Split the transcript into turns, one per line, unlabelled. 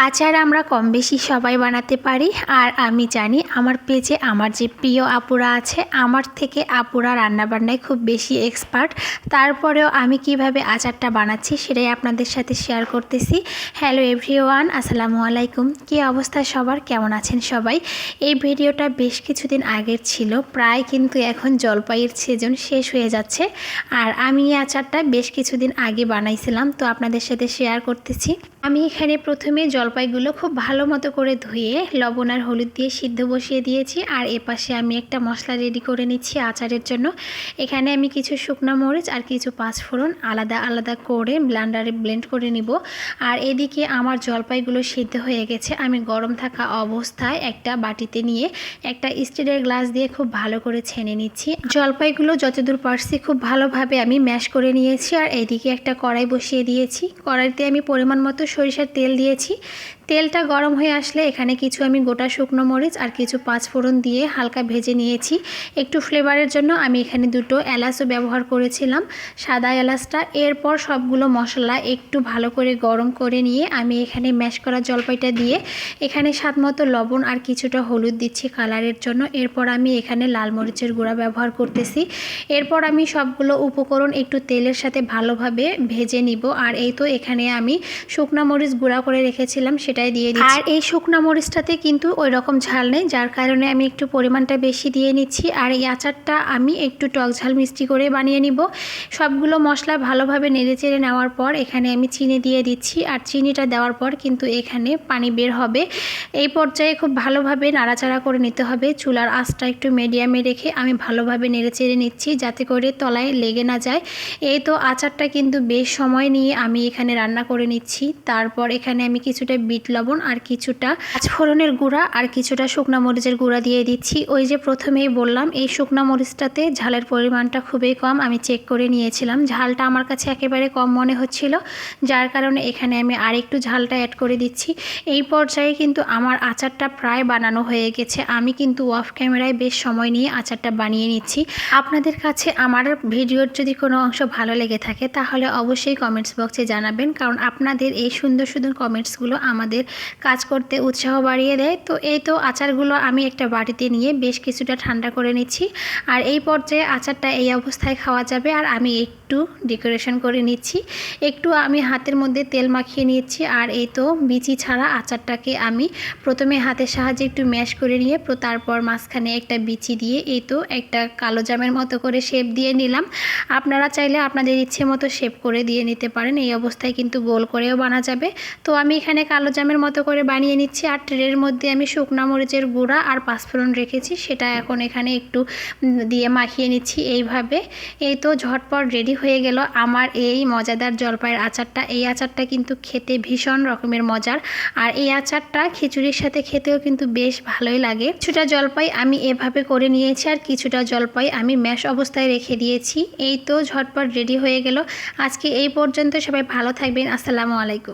আচার আমরা কম বেশি সবাই বানাতে পারি। আর আমি জানি আমার পেজে আমার যে প্রিয় আপুরা আছে, আমার থেকে আপুরা রান্নাবান্নায় খুব বেশি এক্সপার্ট। তারপরেও আমি কিভাবে আচারটা বানাচ্ছি সেটাই আপনাদের সাথে শেয়ার করতেছি। হ্যালো এভরিওয়ান, আসসালামু আলাইকুম। কী অবস্থা সবার, কেমন আছেন সবাই? এই ভিডিওটা বেশ কিছুদিন আগের ছিল, প্রায় কিন্তু এখন জলপাইয়ের সিজন শেষ হয়ে যাচ্ছে। আর আমি এই আচারটা বেশ কিছুদিন আগে বানাইছিলাম, তো আপনাদের সাথে শেয়ার করতেছি। আমি এখানে প্রথমে জলপাইগুলো খুব ভালো মতো করে ধুয়ে লবণ আর হলুদ দিয়ে সিদ্ধ বসিয়ে দিয়েছি। আর এপাশে আমি একটা মশলা রেডি করে নিচ্ছি আচারের জন্য। এখানে আমি কিছু শুকনো মরিচ আর কিছু পাঁচফোড়ন আলাদা আলাদা করে ব্লেন্ডারে ব্লেন্ড করে নিব। আর এদিকে আমার জলপাইগুলো সিদ্ধ হয়ে গেছে। আমি গরম থাকা অবস্থায় একটা বাটিতে নিয়ে একটা স্টিলের গ্লাস দিয়ে খুব ভালো করে ছেনে নিচ্ছি। জলপাইগুলো যতদূর পারছি খুব ভালোভাবে আমি ম্যাশ করে নিয়েছি। আর এদিকে একটা কড়াই বসিয়ে দিয়েছি। কড়াইতে আমি পরিমাণ মতো সরিষার তেল দিয়েছি। তেলটা গরম হয়ে আসলে এখানে কিছু আমি গোটা শুকনো মরিচ আর কিছু পাঁচফোড়ন দিয়ে হালকা ভেজে নিয়েছি। একটু ফ্লেভারের জন্য আমি এখানে দুটো এলাচও ব্যবহার করেছিলাম, সাদা এলাচটা। এরপর সবগুলো মশলা একটু ভালো করে গরম করে নিয়ে আমি এখানে ম্যাশ করা জলপাইটা দিয়ে এখানে স্বাদ মতো লবণ আর কিছুটা হলুদ দিচ্ছি কালারের জন্য। এরপর আমি এখানে লাল মরিচের গুঁড়া ব্যবহার করতেছি। এরপর আমি সবগুলো উপকরণ একটু তেলের সাথে ভালোভাবে ভেজে নিব। আর এই তো এখানে আমি শুকনো মরিচ গুঁড়া করে রেখেছিলাম, সেটাই দিয়ে দিচ্ছি। আর এই শুকনো মরিচটাতে কিন্তু ওই রকম ঝাল নেই, যার কারণে আমি একটু পরিমাণটা বেশি দিয়ে নিচ্ছি। আর এই আচারটা আমি একটু টক ঝাল মিষ্টি করে বানিয়ে নিব। সবগুলো মশলা ভালোভাবে নেড়েচেড়ে নেওয়ার পর এখানে আমি চিনি দিয়ে দিচ্ছি। আর চিনিটা দেওয়ার পর কিন্তু এখানে পানি বের হবে। এই পর্যায়ে খুব ভালোভাবে নাড়াচাড়া করে নিতে হবে। চুলার আঁচটা একটু মিডিয়ামে রেখে আমি ভালোভাবে নেড়েচেড়ে নিচ্ছি যাতে করে তলায় লেগে না যায়। এই তো আচারটা কিন্তু বেশ সময় নিয়ে আমি এখানে রান্না করে নিচ্ছি। তারপর এখানে আমি কিছুটা বিট লবণ আর কিছুটা পাঁচফোড়নের গুঁড়া আর কিছুটা শুকনো মরিচের গুঁড়া দিয়ে দিচ্ছি। ওই যে প্রথমেই বললাম এই শুকনো মরিচটাতে ঝালের পরিমাণটা খুবই কম, আমি চেক করে নিয়েছিলাম। ঝালটা আমার কাছে একেবারে কম মনে হচ্ছিল, যার কারণে এখানে আমি আর একটু ঝালটা অ্যাড করে দিচ্ছি। এই পর্যায়ে কিন্তু আমার আচারটা প্রায় বানানো হয়ে গেছে। আমি কিন্তু অফ ক্যামেরায় বেশ সময় নিয়ে আচারটা বানিয়ে নিচ্ছি। আপনাদের কাছে আমার ভিডিওর যদি কোনো অংশ ভালো লেগে থাকে তাহলে অবশ্যই কমেন্টস বক্সে জানাবেন, কারণ আপনাদের এই সুন্দর সুন্দর কমেন্টসগুলো আমাদের কাজ করতে উৎসাহ বাড়িয়ে দেয়। তো এই তো আচারগুলো আমি একটা বাটিতে নিয়ে বেশ কিছুটা ঠান্ডা করে নিচ্ছি। আর এই পর্যায়ে আচারটা এই অবস্থায় খাওয়া যাবে। আর আমি একটু ডেকোরেশন করে নিচ্ছি, একটু আমি হাতের মধ্যে তেল মাখিয়ে নিচ্ছি। আর এই তো বিচি ছাড়া আচারটাকে আমি প্রথমে হাতের সাহায্যে একটু ম্যাশ করে নিয়ে তারপর মাঝখানে একটা বিচি দিয়ে এই তো একটা কালো জামের মতো করে শেপ দিয়ে নিলাম। আপনারা চাইলে আপনাদের ইচ্ছে মতো শেপ করে দিয়ে নিতে পারেন। এই অবস্থায় কিন্তু গোল করেও বানা যাবে। তো আমি এখানে কালো জামের মতো করে বানিয়ে নিচ্ছি। আর ট্রের মধ্যে আমি শুকনো মরিচের গুঁড়া আর পাঁচফোড়ন রেখেছি, সেটা এখন এখানে একটু দিয়ে মাখিয়ে নিচ্ছি এইভাবে। এই তো ঝটপট রেডি হয়ে গেল আমার এই মজাদার জলপাইয়ের আচারটা। এই আচারটা কিন্তু খেতে ভীষণ রকমের মজার। আর এই আচারটা খিচুড়ির সাথে খেতেও কিন্তু বেশ ভালোই লাগে। কিছুটা জলপাই আমি এভাবে করে নিয়েছি আর কিছুটা জলপাই আমি ম্যাশ অবস্থায় রেখে দিয়েছি। এই তো ঝটপট রেডি হয়ে গেল। আজকে এই পর্যন্ত, সবাই ভালো থাকবেন। আসসালামু আলাইকুম।